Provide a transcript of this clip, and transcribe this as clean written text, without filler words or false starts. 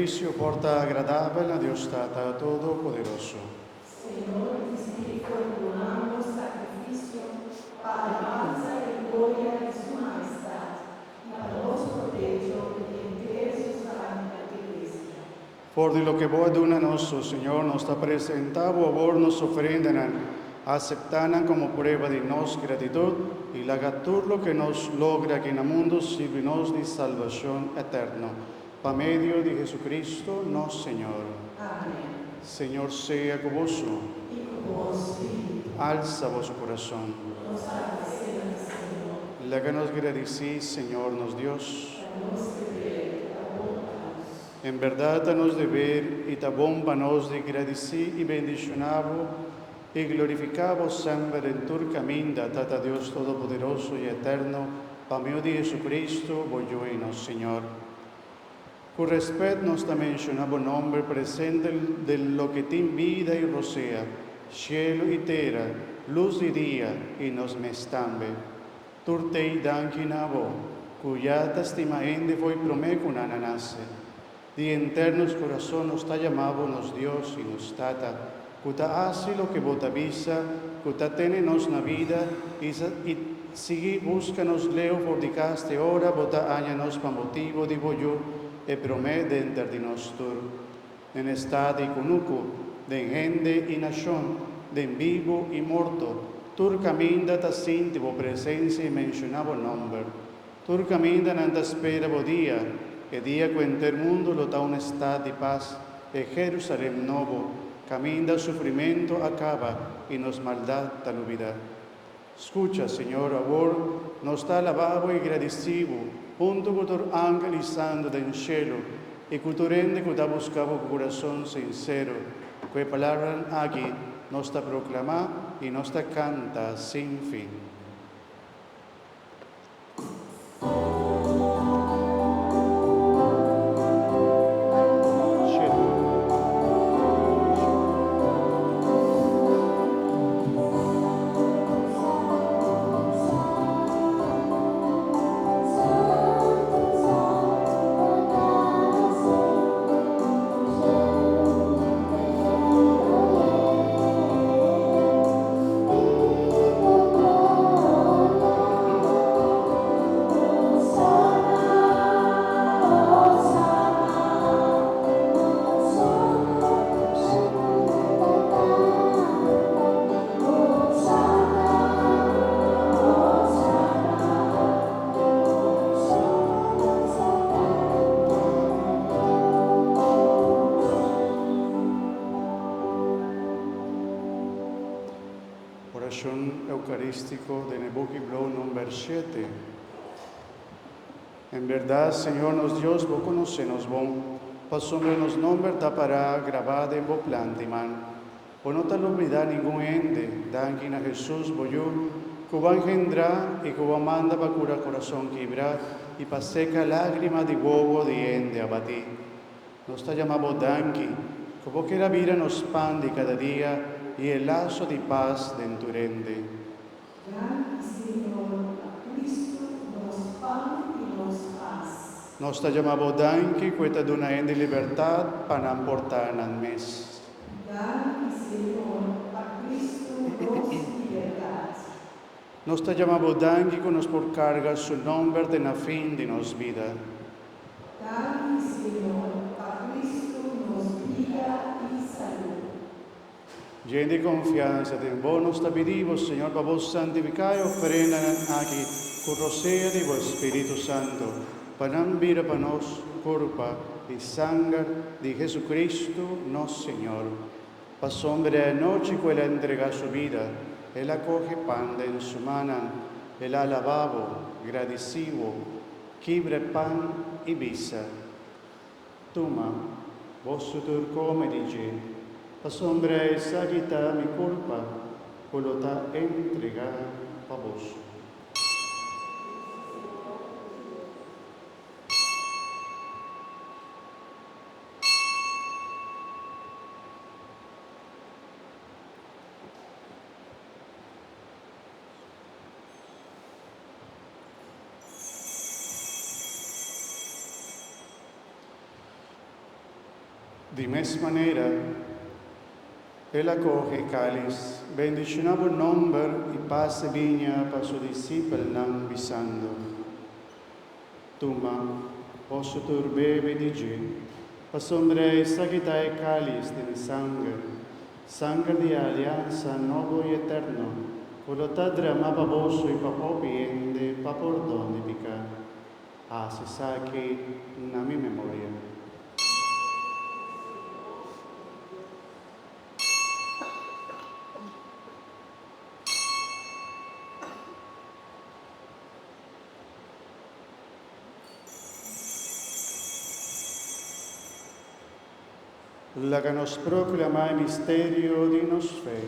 Sacrificio porta agradable a Dios Tata Todopoderoso. Señor, misericordiamos sacrificio para alabanza y gloria de su majestad, y para los provecho de entera su santa iglesia. For di lo che voi aduna nostro, Señor, nos sta presentavo a vos nos ofrendan, aceptanan como prueba de nos gratitud y la lo que nos logra que en el mundo sirvinos de salvación eterna. Pa medio de Jesucristo, nos Señor. Amén. Señor sea con vos. Y con vos, Espíritu, Alza vuestro corazón. nos agradecemos, Señor, La que nos agradecís, Señor, nos Dios. a nos deber, a vos. En verdad a nos deber y ta bomba nos de agradecer y bendicionavo y glorificavo siempre en tu caminda, tata Dios Todopoderoso y Eterno, pa medio de Jesucristo, voglio y nos Señor. Con respeto nos ta mencionavo nombre presente de lo que te vida y rocea, cielo y tierra, luz y día, y nos mestambe. Turtei dankinavo, cuya testimaende foi promeco nananase. Di internos corazón nos ta llamado nos Dios y nos tata, cuta hace lo que vota visa, cuta tiene nos na vida, y sigue búscanos leo por dicaste ora, vota añanos pa motivo di voglio, e promete enter di nostur. En estadi conuco, de gente y nación, de vivo y morto, tur caminda ta sinti vo presencia y mencionavo nombre. Tur caminda nanda spera vo dia, e dia que enter mundo lo ta un estado de paz, e Jerusalén novo, caminda sufrimiento acaba, y nos maldad ta lubida. Escucha, Señor, ahora nos está alabado y agradecido, junto con tu ángel y santo del cielo, y con tu rende que te buscaba con corazón sincero, que palabra aquí nos está proclama y nos está canta sin fin. Oración eucarístico de Nebuchadnezzar número 7. En verdad, Señor, nos Dios, vos conocemos vos, pasombre nos nombre tapará grabada en vos plantiman. Vos no te lo olvidar ningún ende, danquin a Jesús, voyú, que va engendrar y que va manda para curar corazón quebrar y pa seca lágrima de huevo de ende abatir. Nos está llamado danqui, que vos quiera vida nos pan de cada día, y el lazo de paz de tu rende. Gran Señor, a Cristo nos pan y nos paz. Nos está llamado danqui, que te dona en libertad para portar en mes. Gran Señor, a Cristo nos libertad. Nos está llamado danqui, que nos por carga su nombre de la fin de nos vida. Gran Señor, a Cristo nos vida y salud. Lleno de confianza en vos nos está pedimos, Señor, para vos santificar y ofrendan aquí, con rocío de vos Espíritu Santo, para ambir para nos culpa y sangre de Jesucristo, nuestro Señor. Para sombra de noche que Él entrega su vida, Él acoge pan en su mano, Él alabado, agradecido, quibre pan y visa. Toma, vos tu come dice, la sombra esa quita mi culpa, por lo ta entregar a vos. De mesma maneira, ele acoge el cáliz, bendicionava o nombre e passa vinha para seu discípulo, não bisando. Toma, posso tu bebe di gi, passombrei sagitai e cáliz de mi sangue, sangue de aliança novo e eterno, quello t'adramava vosso e papopiende, papordon di picca. Si sa che na mi memoria. La que nos proclama el misterio de nos fe.